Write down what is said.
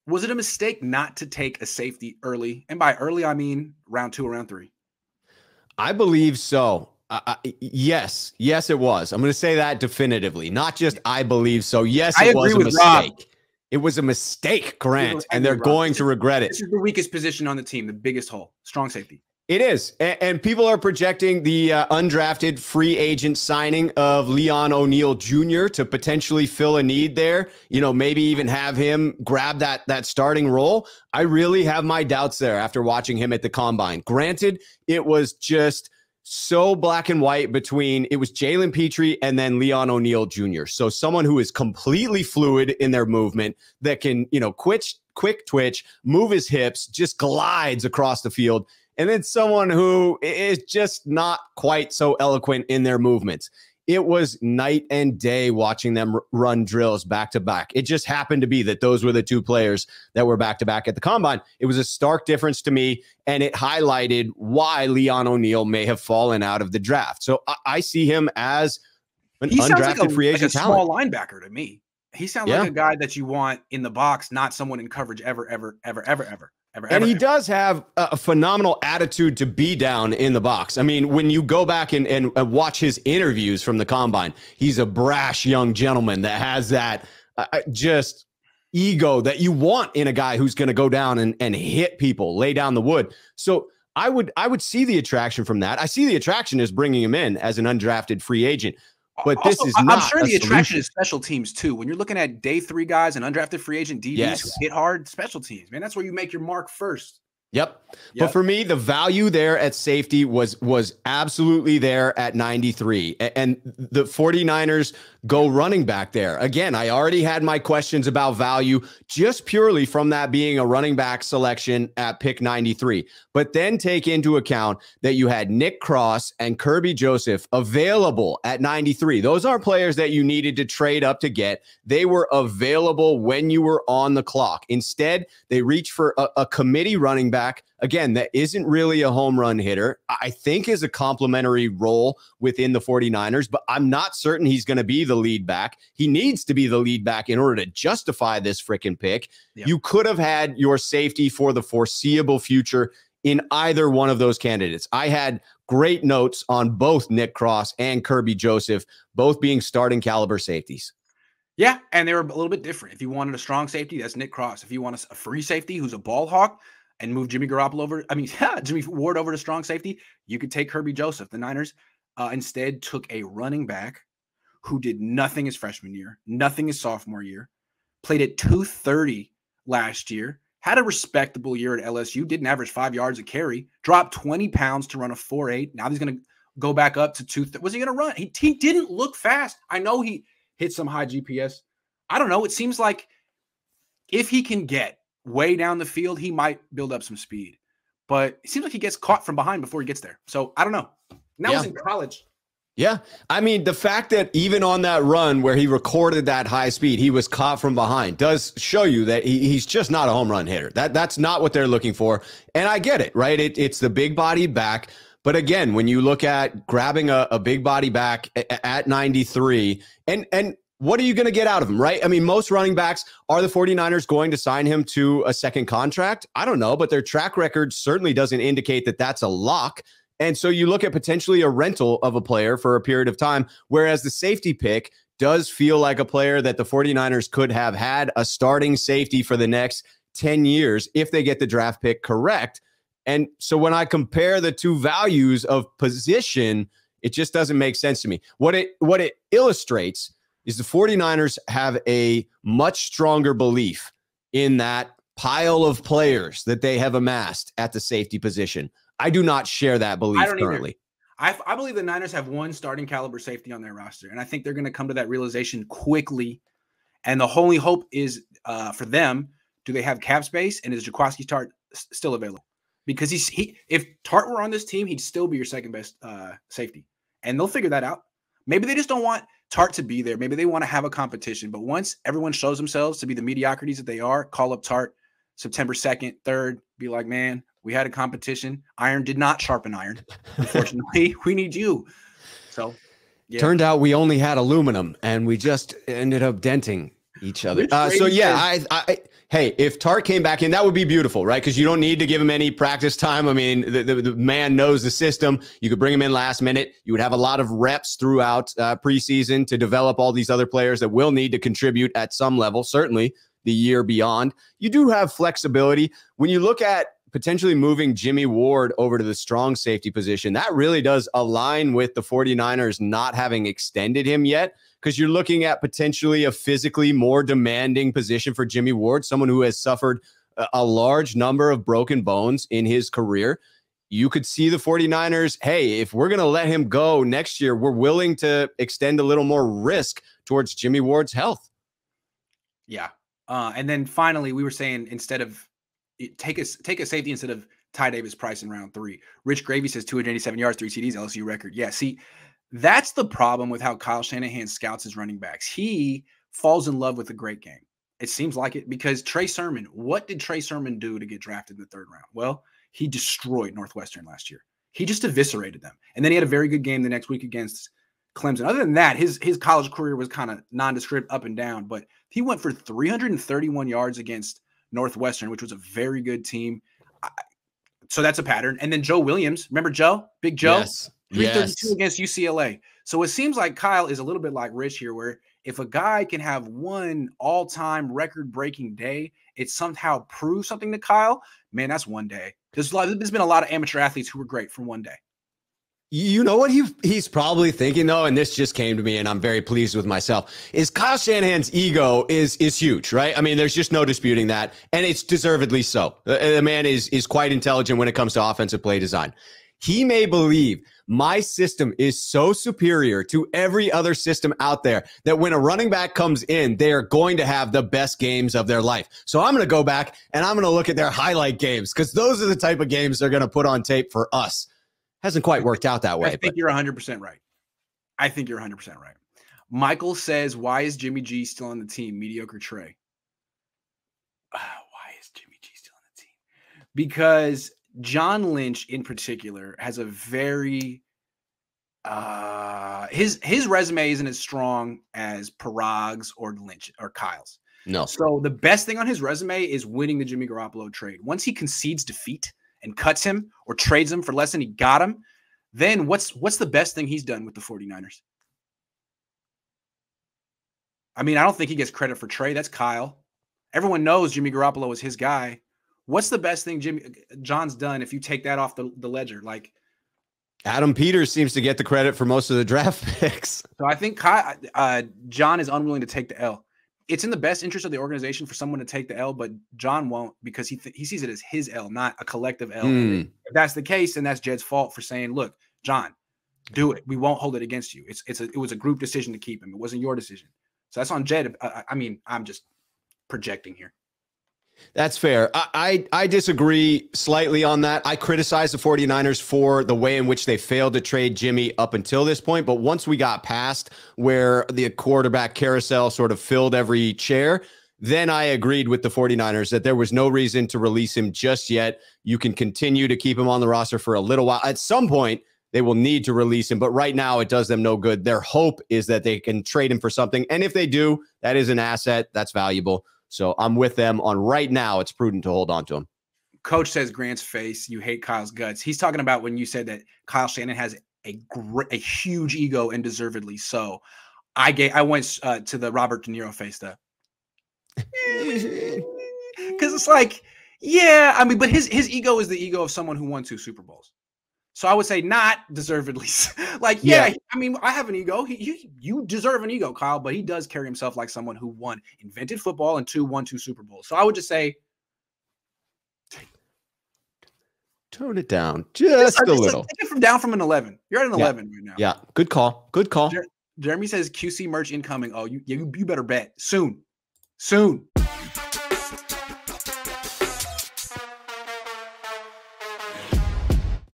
Was it a mistake not to take a safety early? And by early, I mean round 2 or round 3. I believe so. Yes, it was. I'm going to say that definitively. Not just I believe so. Yes, it was a mistake. Rob. It was a mistake, Grant, and they're going to regret it. This is the weakest position on the team, the biggest hole, strong safety. It is. And people are projecting the undrafted free agent signing of Leon O'Neal Jr. to potentially fill a need there. You know, maybe even have him grab that starting role. I really have my doubts there after watching him at the combine. Granted, it was just so black and white between it was Jalen Petrie and then Leon O'Neal Jr. So someone who is completely fluid in their movement that can, you know, quick twitch, move his hips, just glides across the field. And then someone who is just not quite so eloquent in their movements. It was night and day watching them run drills back to back. It just happened to be that those were the two players that were back to back at the combine. It was a stark difference to me, and it highlighted why Leon O'Neal may have fallen out of the draft. So I see him as an undrafted free agent talent. Small linebacker to me. He sounds like a guy that you want in the box, not someone in coverage ever. And he does have a phenomenal attitude to be down in the box. I mean, when you go back and watch his interviews from the combine, he's a brash young gentleman that has that just ego that you want in a guy who's going to go down and hit people, lay down the wood. So I would see the attraction from that. I see the attraction as bringing him in as an undrafted free agent. But also, this is not. I'm sure the attraction is special teams too. When you're looking at day 3 guys and undrafted free agent DBs who hit hard, special teams, man, that's where you make your mark first. Yep. But for me, the value there at safety was absolutely there at 93. And the 49ers go running back there. Again, I already had my questions about value just purely from that being a running back selection at pick 93. But then take into account that you had Nick Cross and Kirby Joseph available at 93. Those aren't players that you needed to trade up to get. They were available when you were on the clock. Instead, they reached for a committee running back. Again, that isn't really a home run hitter. I think is a complementary role within the 49ers, but I'm not certain he's going to be the lead back. He needs to be the lead back in order to justify this freaking pick. Yep. You could have had your safety for the foreseeable future in either one of those candidates. I had great notes on both Nick Cross and Kirby Joseph, both being starting caliber safeties. Yeah, and they were a little bit different. If you wanted a strong safety, that's Nick Cross. If you want a free safety who's a ball hawk and move Jimmy Ward over to strong safety, you could take Kirby Joseph. The Niners instead took a running back who did nothing his freshman year, nothing his sophomore year, played at 230 last year, had a respectable year at LSU, didn't average 5 yards a carry, dropped 20 pounds to run a 4.8. Now he's going to go back up to 230. Was he going to run? He didn't look fast. I know he hit some high GPS. I don't know. It seems like if he can get way down the field, he might build up some speed. But it seems like he gets caught from behind before he gets there. So I don't know. And that was in college. Yeah. I mean, the fact that even on that run where he recorded that high speed, he was caught from behind does show you that he's just not a home run hitter. That's not what they're looking for. And I get it, right? It's the big body back. But again, when you look at grabbing a big body back at 93 and what are you going to get out of him, right? I mean, most running backs, are the 49ers going to sign him to a second contract? I don't know, but their track record certainly doesn't indicate that that's a lock. And so you look at potentially a rental of a player for a period of time, whereas the safety pick does feel like a player that the 49ers could have had a starting safety for the next 10 years if they get the draft pick correct. And so when I compare the two values of position, it just doesn't make sense to me. What it illustrates is the 49ers have a much stronger belief in that pile of players that they have amassed at the safety position. I do not share that belief currently. I believe the Niners have one starting caliber safety on their roster, and I think they're going to come to that realization quickly. And the only hope is for them, do they have cap space, and is Jaquiski Tartt still available? Because if Tartt were on this team, he'd still be your second best safety. And they'll figure that out. Maybe they just don't want Tartt to be there. Maybe they want to have a competition. But once everyone shows themselves to be the mediocrities that they are, call up Tartt September 2nd, 3rd, be like, man, we had a competition. Iron did not sharpen iron. Unfortunately, we need you. So, yeah. Turned out we only had aluminum, and we just ended up denting each other. So, yeah, hey, if Tart came back in, that would be beautiful, right? Because you don't need to give him any practice time. I mean, the man knows the system. You could bring him in last minute. You would have a lot of reps throughout preseason to develop all these other players that will need to contribute at some level, certainly the year beyond. You do have flexibility. When you look at potentially moving Jimmy Ward over to the strong safety position, that really does align with the 49ers not having extended him yet, because you're looking at potentially a physically more demanding position for Jimmy Ward, someone who has suffered a large number of broken bones in his career. You could see the 49ers, hey, if we're going to let him go next year, we're willing to extend a little more risk towards Jimmy Ward's health. Yeah. And then finally, we were saying instead of take a safety instead of Ty Davis Price in round 3. Rich Gravy says 287 yards, 3 TDs, LSU record. Yeah, see, that's the problem with how Kyle Shanahan scouts his running backs. He falls in love with a great game. It seems like it, because Trey Sermon, what did Trey Sermon do to get drafted in the 3rd round? Well, he destroyed Northwestern last year. He just eviscerated them. And then he had a very good game the next week against Clemson. Other than that, his college career was kind of nondescript, up and down, but he went for 331 yards against Northwestern, which was a very good team. So that's a pattern. And then Joe Williams, remember Joe? Big Joe? Yes. 332 against UCLA. So it seems like Kyle is a little bit like Rich here, where if a guy can have one all-time record-breaking day, it somehow proves something to Kyle. Man, that's one day. There's been a lot of amateur athletes who were great from one day. You know what he's probably thinking, though, and this just came to me, and I'm very pleased with myself, is Kyle Shanahan's ego is huge, right? I mean, there's just no disputing that, and it's deservedly so. The man is quite intelligent when it comes to offensive play design. He may believe my system is so superior to every other system out there that when a running back comes in, they are going to have the best games of their life. So I'm going to go back and I'm going to look at their highlight games, because those are the type of games they're going to put on tape for us. Hasn't quite worked out that way. I think you're 100% right. I think you're 100% right. Michael says, why is Jimmy G still on the team? Mediocre Trey. Why is Jimmy G still on the team? Because John Lynch in particular has a very his resume isn't as strong as Parag's or Lynch or Kyle's. No. So the best thing on his resume is winning the Jimmy Garoppolo trade. Once he concedes defeat and cuts him or trades him for less than he got him, then what's the best thing he's done with the 49ers? I mean, I don't think he gets credit for Trey. That's Kyle. Everyone knows Jimmy Garoppolo is his guy. What's the best thing John's done if you take that off the ledger? Like, Adam Peters seems to get the credit for most of the draft picks. So I think John is unwilling to take the L. It's in the best interest of the organization for someone to take the L, but John won't, because he sees it as his L, not a collective L. If that's the case, then that's Jed's fault for saying, look, John, do it. We won't hold it against you. It was a group decision to keep him. It wasn't your decision. So that's on Jed. I mean, I'm just projecting here. That's fair. I disagree slightly on that. I criticize the 49ers for the way in which they failed to trade Jimmy up until this point. But once we got past where the quarterback carousel sort of filled every chair, then I agreed with the 49ers that there was no reason to release him just yet. You can continue to keep him on the roster for a little while. At some point, they will need to release him. But right now, it does them no good. Their hope is that they can trade him for something. And if they do, that is an asset. That's valuable. So I'm with them on right now. It's prudent to hold on to him. Coach says Grant's face, you hate Kyle's guts. He's talking about when you said that Kyle Shanahan has a huge ego, and deservedly so. I went to the Robert De Niro face though. Because it's like, yeah, I mean, but his ego is the ego of someone who won 2 Super Bowls. So I would say not deservedly. Like, yeah, I mean, I have an ego. You deserve an ego, Kyle, but he does carry himself like someone who invented football and won 2 Super Bowls. So I would just say, tone it down just a little. Take it down from an 11. You're at an 11 right now. Yeah, good call. Good call. Jeremy says QC merch incoming. Oh, you better bet soon.